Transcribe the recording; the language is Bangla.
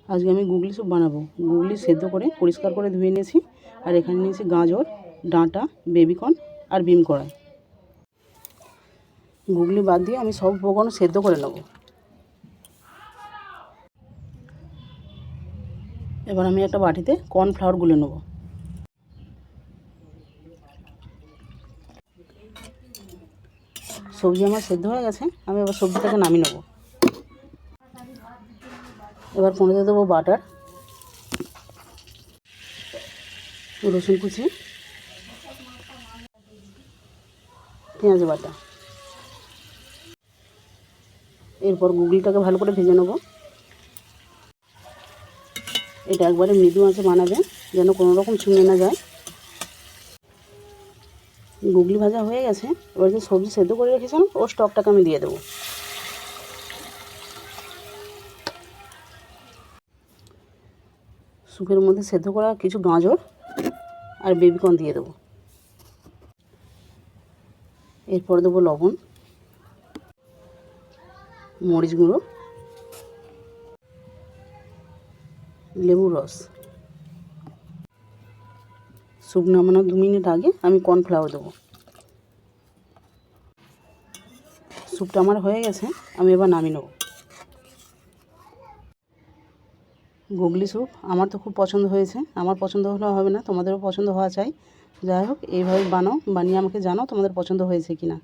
আজকে আমি গুগলি স্যুপ বানাবো। গুগলি সেদ্ধ করে পরিষ্কার করে ধুয়ে নিয়েছি। আর এখানে নিয়েছি গাজর, ডাঁটা, বেবিকর্ন আর বিম কড়াই। গুগলি বাদ দিয়ে আমি সব উপকরণ সেদ্ধ করে নেব। এবার আমি একটা বাটিতে কর্নফ্লাওয়ার গুলে নেব। সবজি আমার সেদ্ধ হয়ে গেছে, আমি এবার সবজিটাকে নামিয়ে নেব। এবার কড়াইতে দেবো বাটার, রসুন কুচি, পেঁয়াজ বাটা। এরপর গুগলিটাকে ভালো করে ভেজে নেব। এটা একবারে মৃদু আঁচে বানাবে, যেন কোনো রকম ছুঁয়ে না যায়। গুগলি ভাজা হয়ে গেছে। এবার যে সবজি সেদ্ধ করে রেখেছিলাম ওর স্টকটাকে আমি দিয়ে দেবো। স্যুপের মধ্যে সেদ্ধ করা কিছু গাজর আর বেবিকর্ন দিয়ে দেবো। এরপর দেবো লবণ, মরিচ গুঁড়ো, লেবুর রস। স্যুপ নামানোর 2 মিনিট আগে আমি কর্নফ্লাওয়ার দেবো। স্যুপটা আমার হয়ে গেছে, আমি এবার নামিয়ে নেব। গুগলি স্যুপ আমার তো খুব পছন্দ হয়েছে। আমার পছন্দ হলে হবে না, তোমাদেরও পছন্দ হওয়া চাই। যাই হোক, এইভাবে বানাও, বানিয়ে আমাকে জানাও তোমাদের পছন্দ হয়েছে কি না।